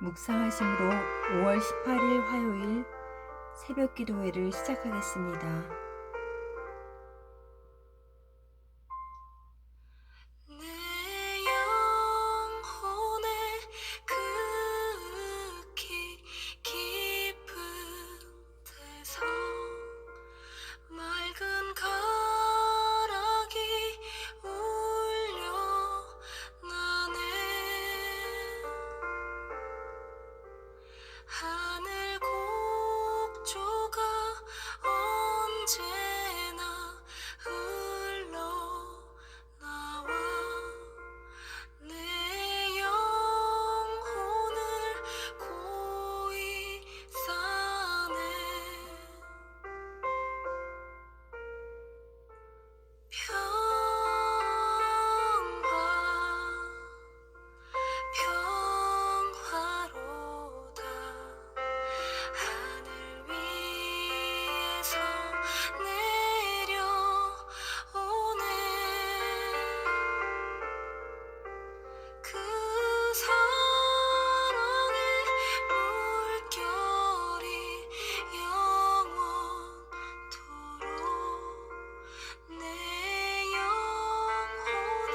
묵상하심으로 5월 18일 화요일 새벽 기도회를 시작하겠습니다. 내 영혼에 극히 깊은 데서 맑은 가락이 울려 나네. 하늘 곡조가 언제나 흘러나와 내 영혼을 고이 싸네. 평화로다. 하늘 위에서 내려오네. 그 사랑의 물결이 영원토록 내 영혼을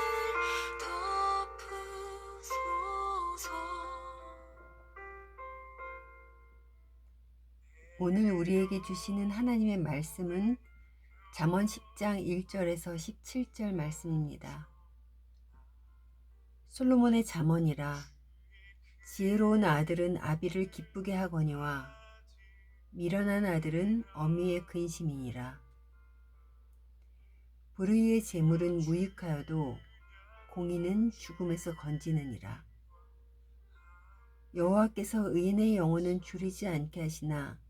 덮으소서. 오늘 우리에게 주시는 하나님의 말씀은 잠언 10장 1절에서 17절 말씀입니다. 솔로몬의 잠언이라. 지혜로운 아들은 아비를 기쁘게 하거니와 미련한 아들은 어미의 근심이니라. 불의의 재물은 무익하여도 공의는 죽음에서 건지느니라. 여호와께서 의인의 영혼은 줄이지 않게 하시나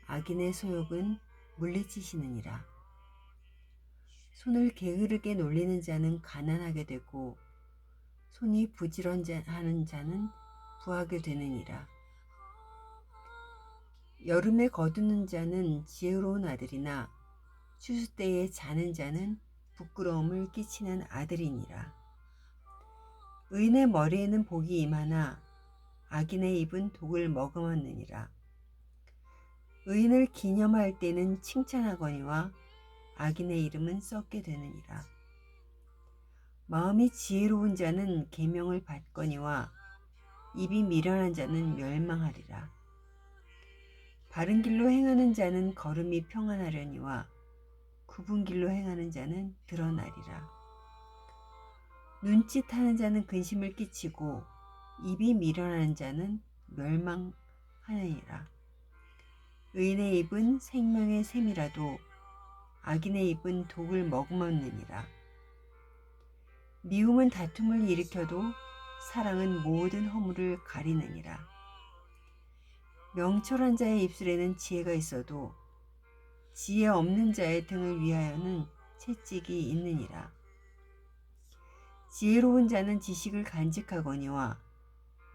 악인의 소욕은 물리치시느니라. 손을 게으르게 놀리는 자는 가난하게 되고 손이 부지런하는 자는 부하게 되느니라. 여름에 거두는 자는 지혜로운 아들이나 추수 때에 자는 자는 부끄러움을 끼치는 아들이니라. 의인의 머리에는 복이 임하나 악인의 입은 독을 머금었느니라. 의인을 기념할 때는 칭찬하거니와 악인의 이름은 썩게 되느니라. 마음이 지혜로운 자는 계명을 받거니와 입이 미련한 자는 멸망하리라. 바른 길로 행하는 자는 걸음이 평안하려니와 굽은 길로 행하는 자는 드러나리라. 눈짓하는 자는 근심을 끼치고 입이 미련한 자는 멸망하느니라. 의인의 입은 생명의 샘이라도 악인의 입은 독을 머금었느니라. 미움은 다툼을 일으켜도 사랑은 모든 허물을 가리느니라. 명철한 자의 입술에는 지혜가 있어도 지혜 없는 자의 등을 위하여는 채찍이 있느니라. 지혜로운 자는 지식을 간직하거니와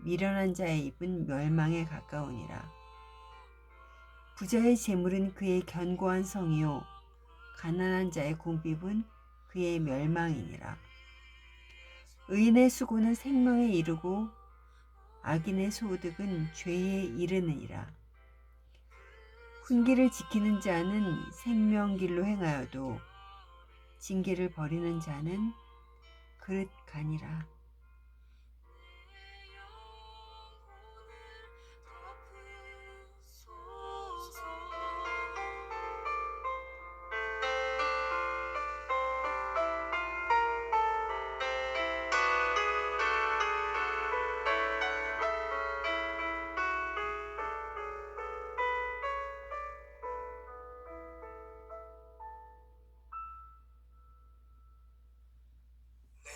미련한 자의 입은 멸망에 가까우니라. 부자의 재물은 그의 견고한 성이요 가난한 자의 궁핍은 그의 멸망이니라. 의인의 수고는 생명에 이르고 악인의 소득은 죄에 이르느니라. 훈계를 지키는 자는 생명길로 행하여도 징계를 버리는 자는 그릇 가니라. 내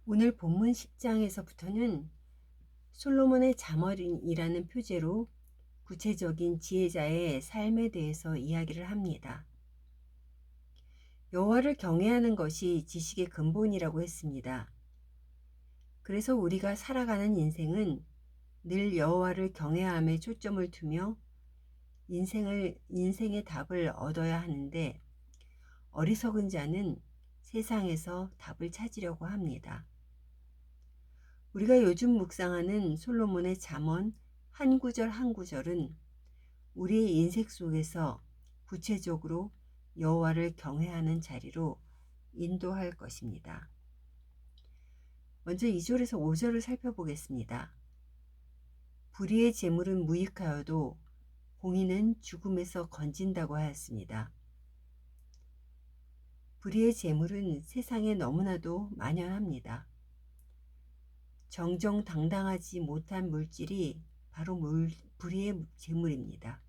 오늘 본문 10장에서부터는 솔로몬의 잠언이라는 표제로 구체적인 지혜자의 삶에 대해서 이야기를 합니다. 여호와를 경외하는 것이 지식의 근본이라고 했습니다. 그래서 우리가 살아가는 인생은 늘 여호와를 경외함에 초점을 두며 인생의 답을 얻어야 하는데, 어리석은 자는 세상에서 답을 찾으려고 합니다. 우리가 요즘 묵상하는 솔로몬의 잠언 한 구절 한 구절은 우리의 인생 속에서 구체적으로 여호와를 경외하는 자리로 인도할 것입니다. 먼저 2절에서 5절을 살펴보겠습니다. 불의의 재물은 무익하여도 공의는 죽음에서 건진다고 하였습니다. 불의의 재물은 세상에 너무나도 만연합니다. 정정당당하지 못한 물질이 바로 불의의 재물입니다.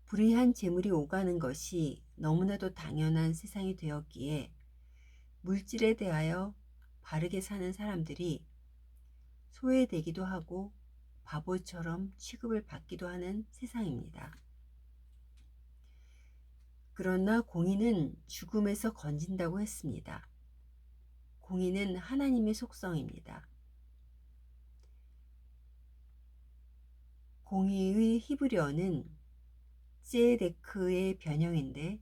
불의한 재물이 오가는 것이 너무나도 당연한 세상이 되었기에 물질에 대하여 바르게 사는 사람들이 소외되기도 하고 바보처럼 취급을 받기도 하는 세상입니다. 그러나 공의는 죽음에서 건진다고 했습니다. 공의는 하나님의 속성입니다. 공의의 히브리어는 ጼ데크의 변형인데,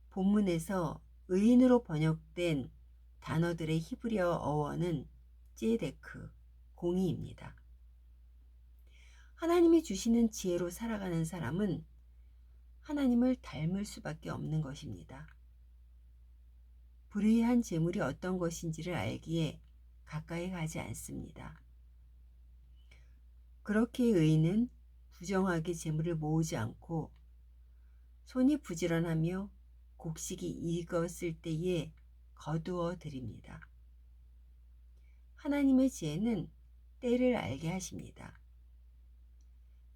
본문에서 의인으로 번역된 단어들의 히브리어 어원은 ጼ데크, 공의입니다. 하나님이 주시는 지혜로 살아가는 사람은 하나님을 닮을 수밖에 없는 것입니다. 불의한 재물이 어떤 것인지를 알기에 가까이 가지 않습니다. 그렇게 의인은 부정하게 재물을 모으지 않고 손이 부지런하며 곡식이 익었을 때에 거두어 드립니다. 하나님의 지혜는 때를 알게 하십니다.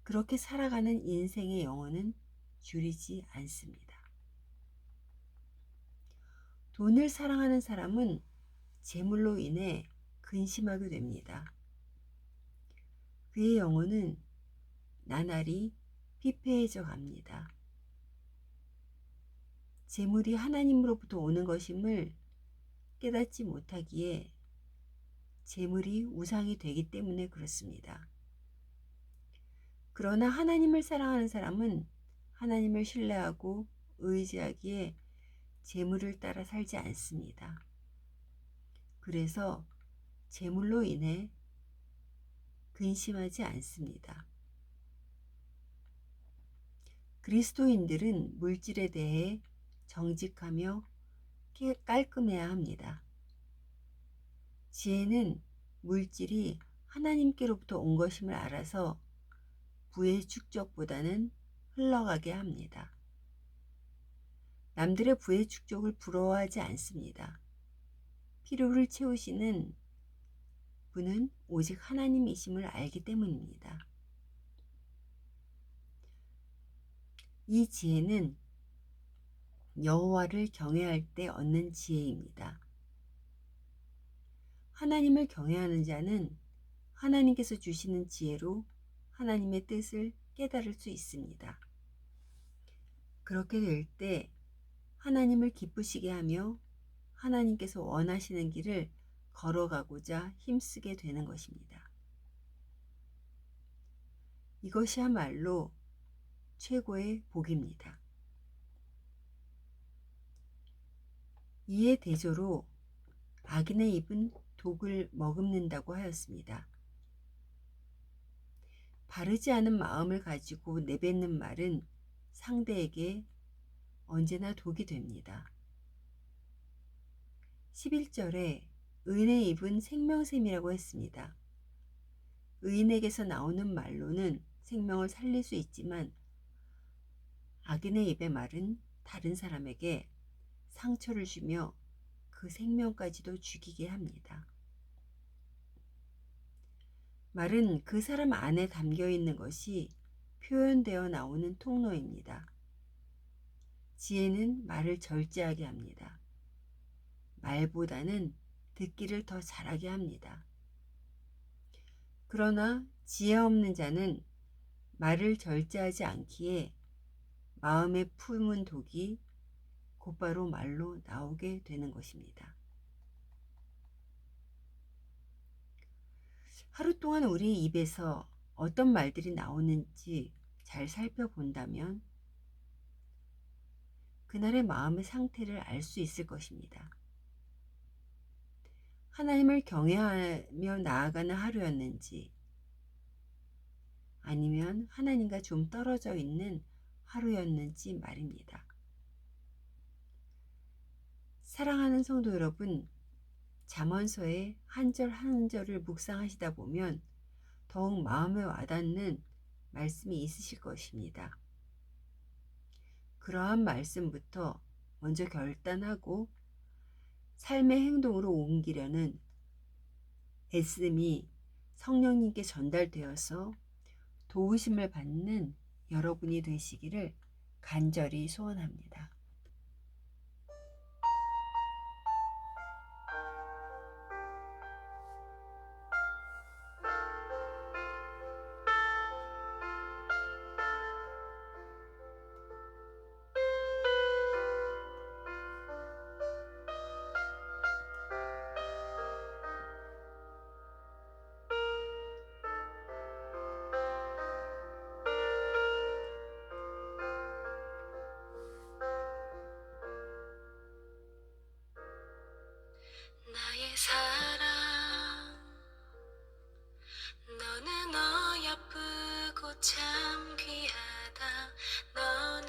그렇게 살아가는 인생의 영혼은 줄이지 않습니다. 돈을 사랑하는 사람은 재물로 인해 근심하게 됩니다. 그의 영혼은 나날이 피폐해져 갑니다. 재물이 하나님으로부터 오는 것임을 깨닫지 못하기에 재물이 우상이 되기 때문에 그렇습니다. 그러나 하나님을 사랑하는 사람은 하나님을 신뢰하고 의지하기에 재물을 따라 살지 않습니다. 그래서 재물로 인해 근심하지 않습니다. 그리스도인들은 물질에 대해 정직하며 깔끔해야 합니다. 지혜는 물질이 하나님께로부터 온 것임을 알아서 부의 축적보다는 흘러가게 합니다. 남들의 부의 축적을 부러워하지 않습니다. 필요를 채우시는 분은 오직 하나님이심을 알기 때문입니다. 이 지혜는 여호와를 경외할 때 얻는 지혜입니다. 하나님을 경외하는 자는 하나님께서 주시는 지혜로 하나님의 뜻을 깨달을 수 있습니다. 그렇게 될 때 하나님을 기쁘시게 하며 하나님께서 원하시는 길을 걸어가고자 힘쓰게 되는 것입니다. 이것이야말로 최고의 복입니다. 이에 대조로 악인의 입은 독을 머금는다고 하였습니다. 바르지 않은 마음을 가지고 내뱉는 말은 상대에게 언제나 독이 됩니다. 11절에 의인의 입은 생명샘이라고 했습니다. 의인에게서 나오는 말로는 생명을 살릴 수 있지만 악인의 입의 말은 다른 사람에게 상처를 주며 그 생명까지도 죽이게 합니다. 말은 그 사람 안에 담겨 있는 것이 표현되어 나오는 통로입니다. 지혜는 말을 절제하게 합니다. 말보다는 듣기를 더 잘하게 합니다. 그러나 지혜 없는 자는 말을 절제하지 않기에 마음에 품은 독이 곧바로 말로 나오게 되는 것입니다. 하루 동안 우리 입에서 어떤 말들이 나오는지 잘 살펴본다면 그날의 마음의 상태를 알 수 있을 것입니다. 하나님을 경외하며 나아가는 하루였는지 아니면 하나님과 좀 떨어져 있는 하루였는지 말입니다. 사랑하는 성도 여러분, 잠언서의 한 절 한 절을 묵상하시다 보면 더욱 마음에 와닿는 말씀이 있으실 것입니다. 그러한 말씀부터 먼저 결단하고 삶의 행동으로 옮기려는 애씀이 성령님께 전달되어서 도우심을 받는 여러분이 되시기를 간절히 소원합니다. 나의 사랑 너는 어여쁘고 참 귀하다. 너는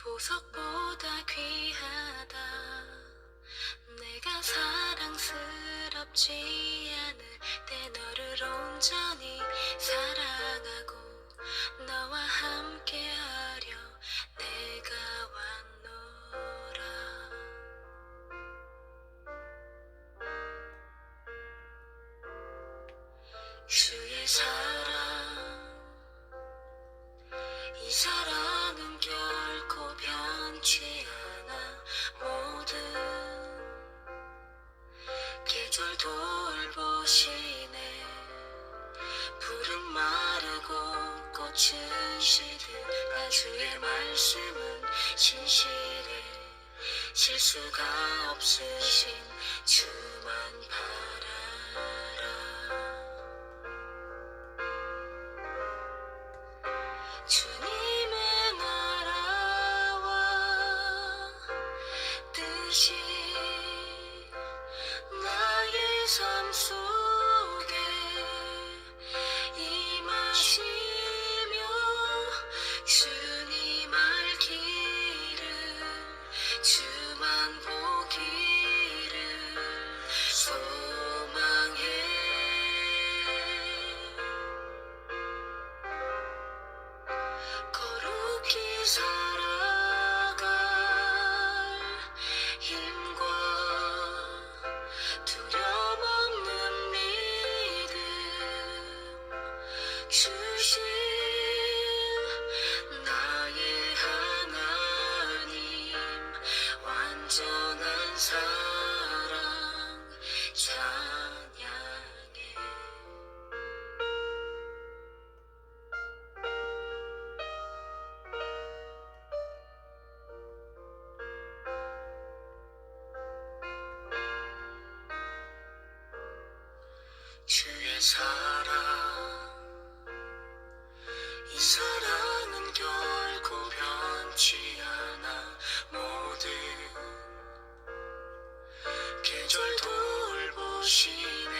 보석보다 귀하다. 내가 사랑스럽지 않을 때 너를 온전히 사랑하고 너와 함께하려 내가 왔노라. 주의 사랑 이 사랑은 결코 변치 않아. 모든 계절 돌보시네. 푸른 마르고 꽃은 시든 나 주의 말씀은 진실해. 실수가 없으신 주만 바라라. 주님의 나라와 뜻이 나의 삶 속에 임하시며 주님 알기를 주만 보기를 소망해. 거룩히 살아갈 힘과 두려움 없는 믿음 주신 나의 하나님. 완전한 사랑 찬양해. 주의 사랑 이 사랑은 결코 변치 않아. 모든 계절 돌보시네.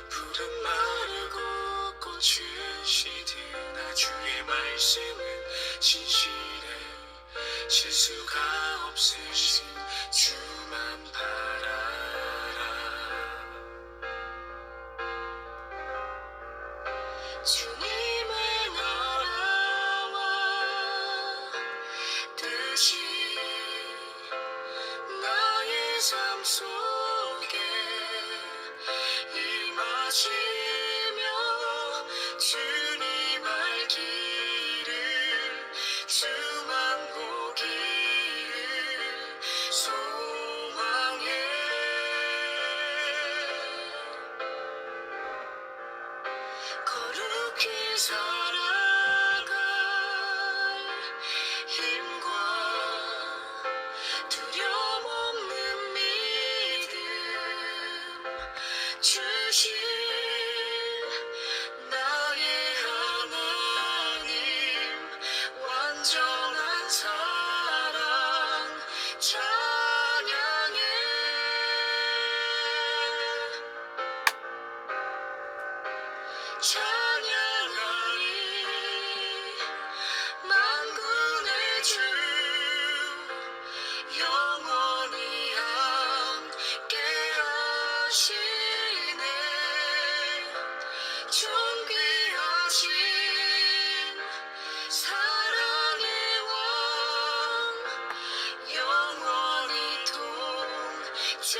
푸른 마르고 꽃은 시드나 주의 말씀은 진실해. 실수가 없으신 주만 바라라. 주님의 나라와 뜻이 나의 삶 속에 임하시며 주님 알기를 주만 보기를 살아갈 힘과 두려움 없는 믿음 주신 나의 하나님 완전한 사랑 찬양해 찬양하리 만군의 주 영원히 함께 하시네 존귀하신 사랑의 왕 영원히 통치하시네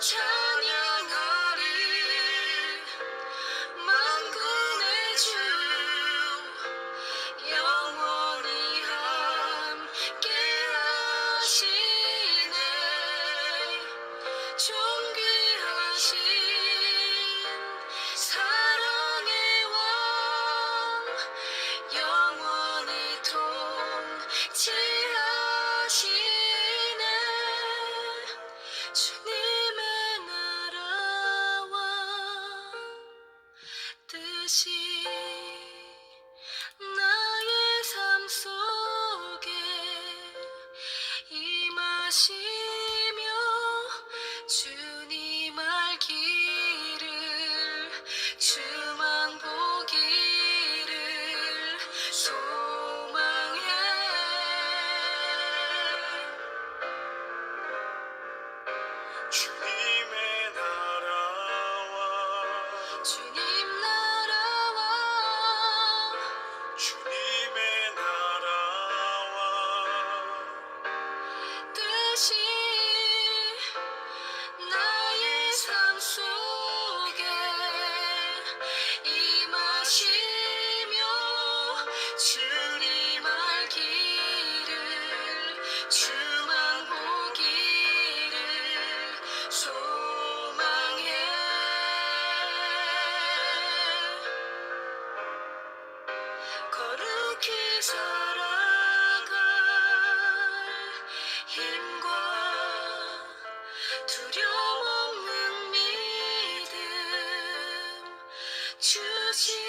찬양하리 만군의 주 영원히 함께 하시네 존귀하신 사랑의 왕 영원히 통치하시네 주님의 나라와 뜻이 나의 삶 속에 임하시며 주님 알기를 주만 보기를 소망해 주님의 나라와 주님 나라와 주님의 나라와 뜻이 나의 삶 속에 임하시며 주님 알기를 주만 보기를 소망해 거룩히 살아갈 힘과 두려움 없는 믿음 주신